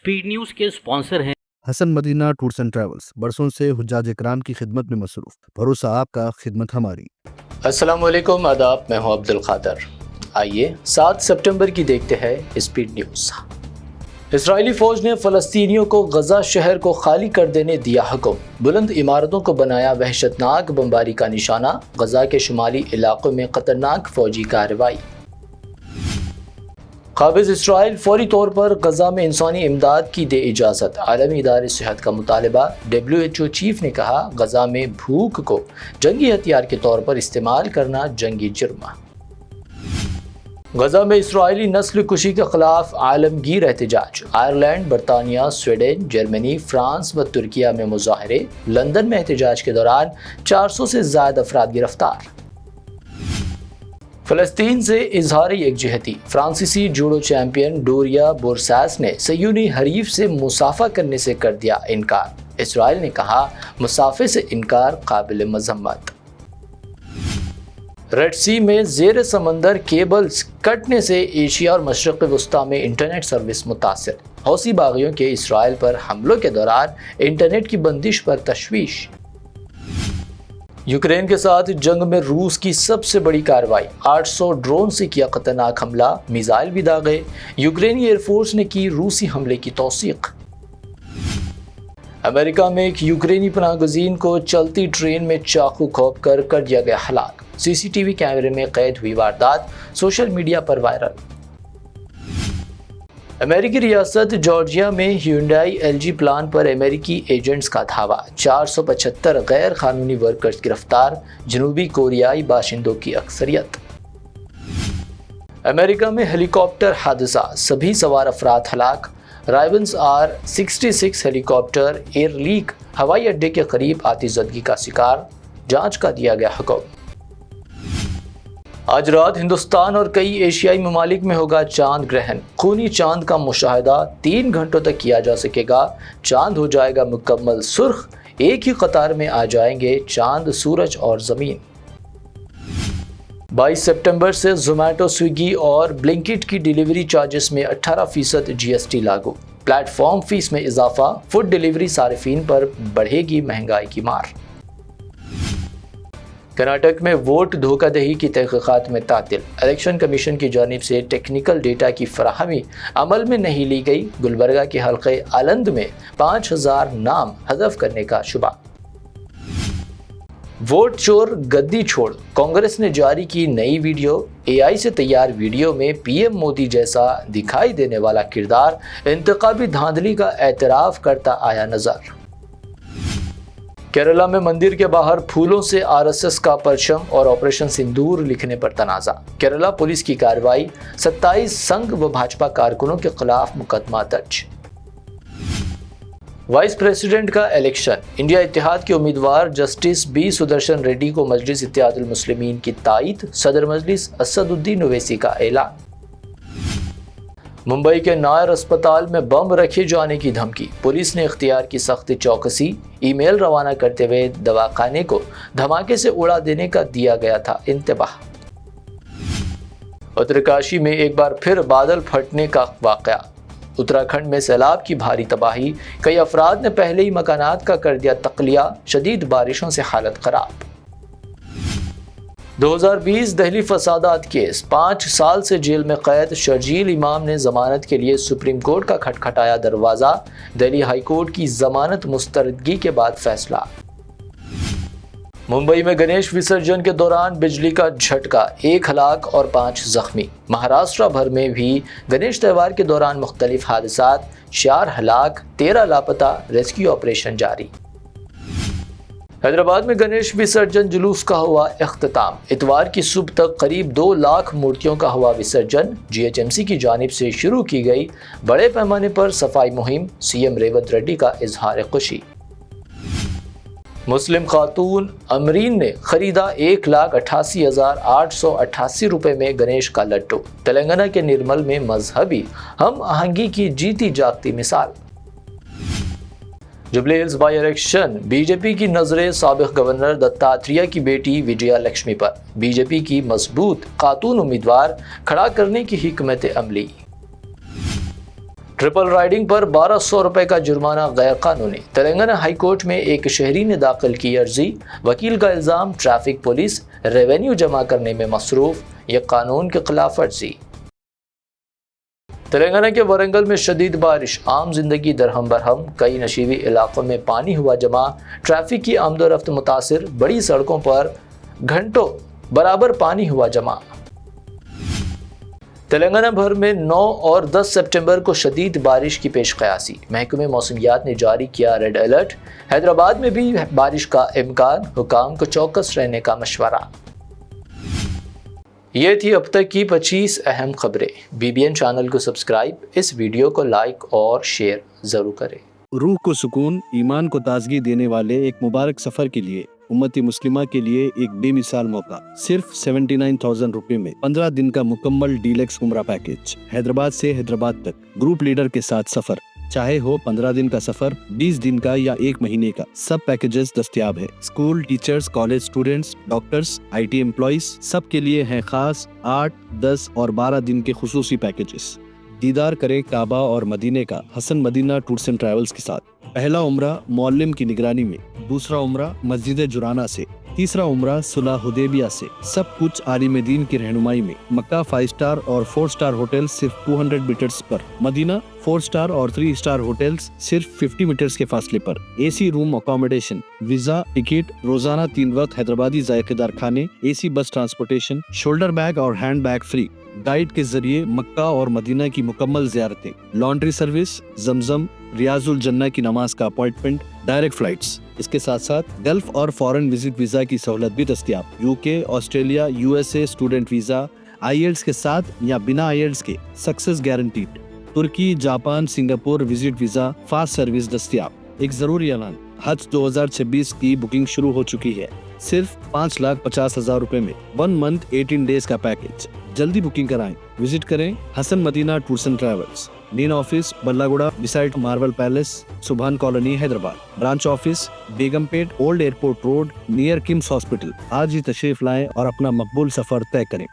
Speed news के sponsor हैं Hasan Madina tours and travels, बरसों से हुज्जाज इकराम की खिदमत में मसरूफ। भरोसा आपका, खिदमत हमारी। अस्सलाम वालेकुम, आदाब। मैं हूं अब्दुल खादर। आइए 7 सितंबर की देखते हैं स्पीड न्यूज़। इजरायली फौज ने फ़लस्तीनियों को गजा शहर को खाली कर देने दिया हुक्म। बुलंद इमारतों को बनाया वहशतनाक बमबारी का निशाना। गजा के शुमाली इलाकों में खतरनाक फौजी कार्रवाई। काबिज़ इसराइल फौरी तौर पर गजा में इंसानी इमदाद की दे इजाज़त। आलमी इदारे सेहत का मुतालबा। WHO चीफ ने कहा, गजा में भूख को जंगी हथियार के तौर पर इस्तेमाल करना जंगी जुर्म। गजा में इसराइली नस्ल कुशी के खिलाफ आलमगीर एहतजाज। आयरलैंड, बरतानिया, स्वीडन, जर्मनी, फ्रांस व तुर्किया में मुजाहरे। लंदन में एहतजाज के दौरान 400 से ज़ायद अफराद गिरफ्तार। फ़लस्तीन से इजहार यकजहती। फ्रांसीसी जूडो चैंपियन डोरिया बोरसास ने सयूनी हरीफ से मुसाफा करने से कर दिया इनकार। इसराइल ने कहा, मुसाफे से इनकार काबिल मजम्मत। रेड सी में ज़ेर समंदर केबल्स कटने से एशिया और मशरक़ वस्ता में इंटरनेट सर्विस मुतासर। हौसी बागियों के इसराइल पर हमलों के दौरान इंटरनेट की बंदिश पर तशवीश। यूक्रेन के साथ जंग में रूस की सबसे बड़ी कार्रवाई। 800 ड्रोन से किया खतरनाक हमला, मिसाइल भी दागे। यूक्रेनी एयरफोर्स ने की रूसी हमले की तौसीक। अमेरिका में एक यूक्रेनी पनाहगज़ीन को चलती ट्रेन में चाकू घोंप कर दिया गया हलाक। CCTV कैमरे में कैद हुई वारदात सोशल मीडिया पर वायरल। अमेरिकी रियासत जॉर्जिया में Hyundai LG प्लान पर अमेरिकी एजेंट्स का धावा। 475 गैर कानूनी वर्कर्स गिरफ्तार। जनूबी कोरियाई बाशिंदों की अक्सरियत। अमेरिका में हेलीकॉप्टर हादसा, सभी सवार अफराद हलाक। राइवंस R-66 हेलीकॉप्टर एयर लीक हवाई अड्डे के करीब आतिशज़दगी का शिकार। जांच का दिया गया हुक्म। आज रात हिंदुस्तान और कई एशियाई ममालिक में होगा चांद ग्रहण। खूनी चांद का मुशाहिदा 3 घंटों तक किया जा सकेगा। चांद हो जाएगा मुकम्मल सुर्ख। एक ही कतार में आ जाएंगे चांद, सूरज और ज़मीन। 22 सितंबर से जोमेटो, स्विगी और ब्लिंकिट की डिलीवरी चार्जेस में 18% GST लागू। प्लेटफॉर्म फीस में इजाफा। फूड डिलीवरी सारिफीन पर बढ़ेगी महंगाई की मार। कर्नाटक में वोट धोखाधड़ी की तहकीकात में तातिल। इलेक्शन कमीशन की जानिब से टेक्निकल डेटा की फराहमी अमल में नहीं ली गई। गुलबर्गा के हल्के आलंद में 5000 नाम हज़फ करने का शुबा। वोट चोर गद्दी छोड़, कांग्रेस ने जारी की नई वीडियो। AI से तैयार वीडियो में PM मोदी जैसा दिखाई देने वाला किरदार इंतखाबी धांधली का एतराफ़ करता आया नजर। केरला में मंदिर के बाहर फूलों से RSS का परचम और ऑपरेशन सिंदूर लिखने पर तनाज़ा। केरला पुलिस की कार्रवाई। 27 संघ व भाजपा कारकुनों के खिलाफ मुकदमा दर्ज। वाइस प्रेसिडेंट का इलेक्शन। इंडिया इत्तेहाद के उम्मीदवार जस्टिस B सुदर्शन रेड्डी को मजलिस इत्तेहादुल मुस्लिमीन की तायद। सदर मजलिस असदुद्दीन ओवैसी का ऐलान। मुंबई के नायर अस्पताल में बम रखे जाने की धमकी। पुलिस ने इख्तियार की सख्त चौकसी। ईमेल रवाना करते हुए दवाखाने को धमाके से उड़ा देने का दिया गया था इंतबाह। उत्तरकाशी में एक बार फिर बादल फटने का वाक़या। उत्तराखंड में सैलाब की भारी तबाही। कई अफराद ने पहले ही मकानात का कर दिया तख्लिया। शदीद बारिशों से हालत खराब। 2020 दहली फसादात केस। 5 साल से जेल में कैद शर्जील इमाम ने जमानत के लिए सुप्रीम कोर्ट का खटखटाया दरवाज़ा। दिल्ली हाई कोर्ट की जमानत मुस्तरदगी के बाद फैसला। मुंबई में गणेश विसर्जन के दौरान बिजली का झटका, 1 हलाक और 5 जख्मी। महाराष्ट्र भर में भी गणेश त्यौहार के दौरान मुख्तलिफ हादसात, 4 हलाक, 13 लापता। रेस्क्यू ऑपरेशन जारी। हैदराबाद में गणेश विसर्जन जुलूस का हुआ इख्तिताम। इतवार की सुबह तक करीब 2 लाख मूर्तियों का हुआ विसर्जन। GHMC की जानिब से शुरू की गई बड़े पैमाने पर सफाई मुहिम। CM रेवंत रेड्डी का इजहार खुशी। मुस्लिम खातून अमरीन ने खरीदा 1,88,888 रुपए में गणेश का लड्डू। तेलंगाना के निर्मल में मजहबी हम आहंगी की जीती जागती मिसाल। Jubilee hills by election. BJP की नजरें साबिक गवर्नर दत्तात्रेय की बेटी विजया लक्ष्मी पर। बीजेपी की मजबूत खातून उम्मीदवार खड़ा करने की हिकमत अमली। ट्रिपल राइडिंग पर 1200 रुपए का जुर्माना गैर कानूनी। तेलंगाना हाई कोर्ट में एक शहरी ने दाखिल की अर्जी। वकील का इल्जाम ट्रैफिक पुलिस रेवेन्यू जमा करने में मसरूफ, यह कानून के खिलाफ वर्जी। तेलंगाना के वरंगल में शदीद बारिश, आम जिंदगी दरहम बरहम, कई नशीबी इलाकों में पानी हुआ जमा, ट्रैफिक की आमदोरफ्त मुतासिर, बड़ी सड़कों पर घंटों बराबर पानी हुआ जमा। तेलंगाना भर में 9 और 10 सितंबर को शदीद बारिश की पेश क़यासी। महकमे मौसमियात ने जारी किया रेड अलर्ट। हैदराबाद में भी बारिश का इम्कान, हुकाम को चौकस रहने का मशवरा। ये थी अब तक की 25 अहम खबरें। BBN चैनल को सब्सक्राइब, इस वीडियो को लाइक और शेयर ज़रूर करें। रूह को सुकून, ईमान को ताजगी देने वाले एक मुबारक सफर के लिए उम्मती मुस्लिमा के लिए एक बेमिसाल मौका। सिर्फ 79,000 रुपए में 15 दिन का मुकम्मल डीलक्स उम्रा पैकेज। हैदराबाद से हैदराबाद तक ग्रुप लीडर के साथ सफर, चाहे हो 15 दिन का सफर, 20 दिन का या 1 महीने का, सब पैकेजेस दस्तयाब है। School teachers, college students, doctors, IT employees, सब के लिए हैं खास 8, 10 और 12 दिन के खुसूसी पैकेजेस। दीदार करें काबा और मदीने का Hasan Madina tours and travels के साथ। पहला उम्रा मौल्लिम की निगरानी में, दूसरा उम्रा मस्जिद जुराना से, तीसरा उम्रा सुलह हुदैबिया से, सब कुछ आलिम दीन की रहनुमाई में। मक्का 5 स्टार और 4 स्टार होटल सिर्फ 200 मीटर्स पर, मदीना 4 स्टार और 3 स्टार होटल्स सिर्फ 50 मीटर्स के फासले पर। AC room accommodation, visa, ticket, रोजाना 3 वक्त हैदराबादी जायकेदार खाने, AC बस ट्रांसपोर्टेशन, शोल्डर बैग और हैंड बैग फ्री। गाइड के जरिए मक्का और मदीना की मुकम्मल ज़ियारतें, लॉन्ड्री सर्विस, जमजम, रियाजुल जन्ना की नमाज का अपॉइंटमेंट, डायरेक्ट फ्लाइट्स। इसके साथ साथ गल्फ और फॉरेन विजिट वीजा की सहूलत भी दस्तयाब। UK, Australia, USA student visa, IELTS के साथ या बिना IELTS के सक्सेस गारंटीड। तुर्की, Japan, Singapore visit visa, fast service दस्तयाब। एक जरूरी ऐलान, हज 2026 की बुकिंग शुरू हो चुकी है। सिर्फ 5,50,000 रुपए में 1 मंथ 18 डेज का पैकेज। जल्दी बुकिंग कराएं। विजिट करें Hasan Madina tours and travels, main office Ballaguda beside marble palace, Subhan colony, Hyderabad. Branch office Begumpet, old airport road, near KIMS hospital. आज ही तशरीफ लाएं और अपना मकबूल सफर तय करें।